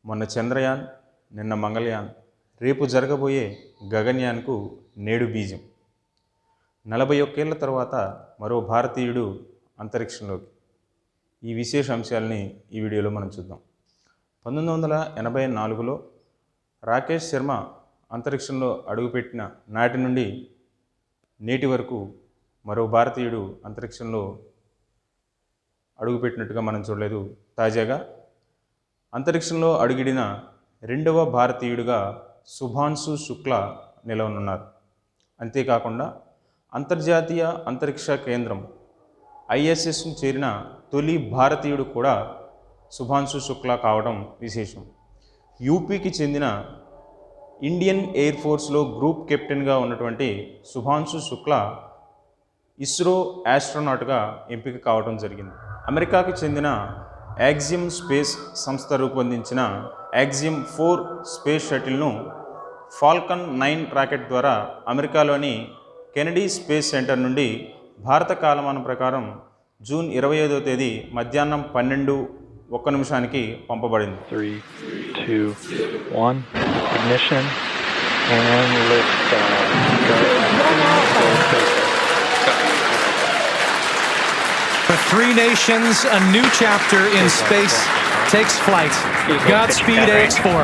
మొన్న చంద్రయాన్, నిన్న మంగళయాన్, రేపు జరగబోయే గగన్యాన్కు నేడు బీజం. 41 ఏళ్ల తర్వాత మరో భారతీయుడు అంతరిక్షంలోకి. ఈ విశేష అంశాలని ఈ వీడియోలో మనం చూద్దాం. 1984లో రాకేష్ శర్మ అంతరిక్షంలో అడుగుపెట్టిన నాటి నుండి నేటి వరకు మరో భారతీయుడు అంతరిక్షంలో అడుగుపెట్టినట్టుగా మనం చూడలేదు. తాజాగా అంతరిక్షంలో అడుగిడిన రెండవ భారతీయుడిగా శుభాంశు శుక్లా నిలవనున్నారు. అంతేకాకుండా అంతర్జాతీయ అంతరిక్ష కేంద్రం ISSను చేరిన తొలి భారతీయుడు కూడా శుభాంశు శుక్లా కావడం విశేషం. యూపీకి చెందిన ఇండియన్ ఎయిర్ ఫోర్స్లో గ్రూప్ కెప్టెన్గా ఉన్నటువంటి శుభాంశు శుక్లా ఇస్రో ఆస్ట్రోనాట్గా ఎంపిక కావడం జరిగింది. అమెరికాకి చెందిన యాక్సియం స్పేస్ సంస్థ రూపొందించిన యాక్సియం 4 స్పేస్ షటిల్ను ఫాల్కన్ 9 రాకెట్ ద్వారా అమెరికాలోని కెనడీ స్పేస్ సెంటర్ నుండి భారత కాలమానం ప్రకారం జూన్ 25వ తేదీ మధ్యాహ్నం 12:01 పంపబడింది. 3, 2, 1 ignition and lift For 3 nations, a new chapter in space takes flight. Godspeed AX4.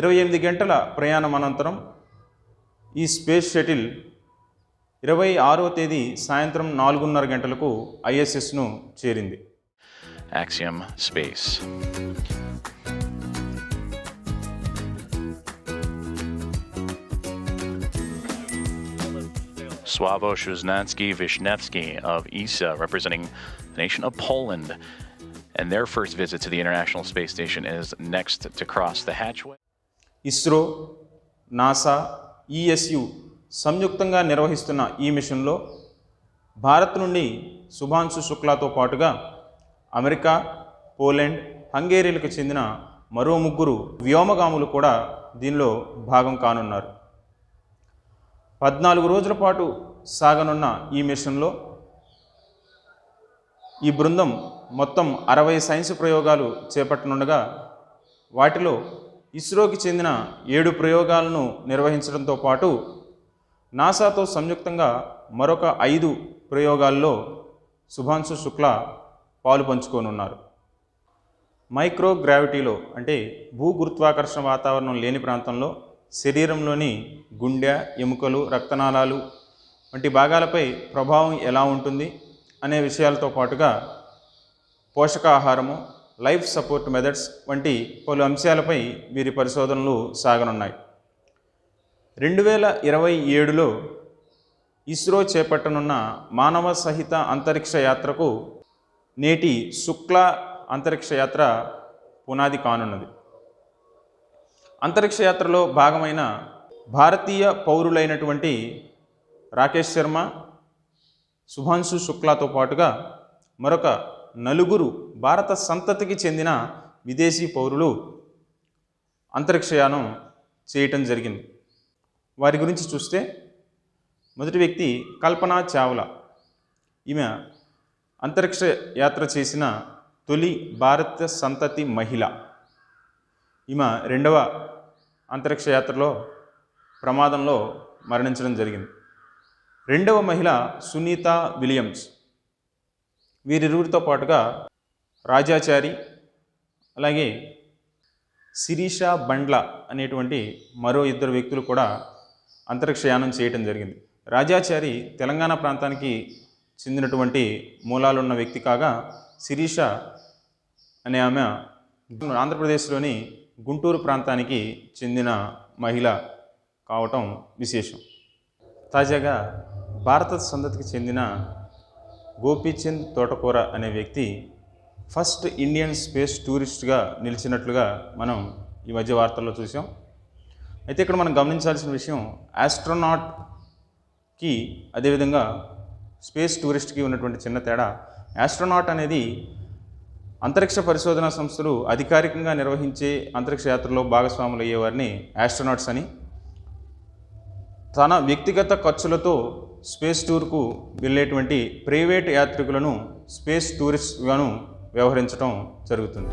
28 గంటల ప్రయాణం అనంతరం ఈ స్పేస్ షటిల్ 26వ తేదీ సాయంత్రం 4:30 గంటలకు ISSను చేరింది. Axiom Space. Sławomir Szymanski-Wisniewski of ESA, representing the nation of Poland, and their first visit to the International Space Station is next to cross the hatchway. ISRO, NASA, ESU సంయుక్తంగా నిర్వహిస్తున్న ఈ మిషన్లో భారత్ నుండి శుభాంశు శుక్లాతో పాటుగా అమెరికా, పోలాండ్, హంగేరీలకు చెందిన మరో 3 వ్యోమగాములు కూడా దీనిలో భాగం కానున్నారు. 14 రోజుల పాటు సాగనున్న ఈ మిషన్లో ఈ బృందం మొత్తం 60 సైన్స్ ప్రయోగాలు చేపట్టనుండగా వాటిలో ఇస్రోకి చెందిన 7 ప్రయోగాలను నిర్వహించడంతో పాటు నాసాతో సంయుక్తంగా మరొక 5 ప్రయోగాల్లో శుభాంశు శుక్లా పాలు పంచుకోనున్నారు. మైక్రోగ్రావిటీలో అంటే భూగురుత్వాకర్షణ వాతావరణం లేని ప్రాంతంలో శరీరంలోని గుండె, ఎముకలు, రక్తనాళాలు వంటి భాగాలపై ప్రభావం ఎలా ఉంటుంది అనే విషయాలతో పాటుగా పోషకాహారము, లైఫ్ సపోర్ట్ మెథడ్స్ వంటి పలు అంశాలపై వీరి పరిశోధనలు సాగనున్నాయి. 2027లో ఇస్రో చేపట్టనున్న మానవ సహిత అంతరిక్ష యాత్రకు నేటి శుక్లా అంతరిక్ష యాత్ర పునాది కానున్నది. అంతరిక్ష యాత్రలో భాగమైన భారతీయ పౌరులైనటువంటి రాకేష్ శర్మ, శుభాంశు శుక్లాతో పాటుగా మరొక 4 భారత సంతతికి చెందిన విదేశీ పౌరులు అంతరిక్షయానం చేయటం జరిగింది. వారి గురించి చూస్తే మొదటి వ్యక్తి కల్పనా చావ్లా. ఈమె అంతరిక్ష యాత్ర చేసిన తొలి భారత సంతతి మహిళ. ఈమె 2వ అంతరిక్ష యాత్రలో ప్రమాదంలో మరణించడం జరిగింది. 2వ మహిళ సునీత విలియమ్స్. వీరిరువురితో పాటుగా రాజాచారి, అలాగే శిరీష బండ్ల అనేటువంటి మరో 2 వ్యక్తులు కూడా అంతరిక్షయానం చేయటం జరిగింది. రాజాచారి తెలంగాణ ప్రాంతానికి చెందినటువంటి మూలాలున్న వ్యక్తి కాగా శిరీష అనే ఆమె ఆంధ్రప్రదేశ్లోని గుంటూరు ప్రాంతానికి చెందిన మహిళ కావటం విశేషం. తాజాగా భారత సంతతికి చెందిన గోపీచంద్ తోటకూర అనే వ్యక్తి ఫస్ట్ ఇండియన్ స్పేస్ టూరిస్ట్గా నిలిచినట్లుగా మనం ఈ మధ్య వార్తల్లో చూసాం. అయితే ఇక్కడ మనం గమనించాల్సిన విషయం ఆస్ట్రోనాట్కి అదేవిధంగా స్పేస్ టూరిస్ట్కి ఉన్నటువంటి చిన్న తేడా. ఆస్ట్రోనాట్ అనేది అంతరిక్ష పరిశోధనా సంస్థలు అధికారికంగా నిర్వహించే అంతరిక్ష యాత్రలో భాగస్వాములు అయ్యేవారిని ఆస్ట్రోనాట్స్ అని, తన వ్యక్తిగత ఖర్చులతో స్పేస్ టూర్కు వెళ్ళేటువంటి ప్రైవేట్ యాత్రికులను స్పేస్ టూరిస్ట్గాను వ్యవహరించడం జరుగుతుంది.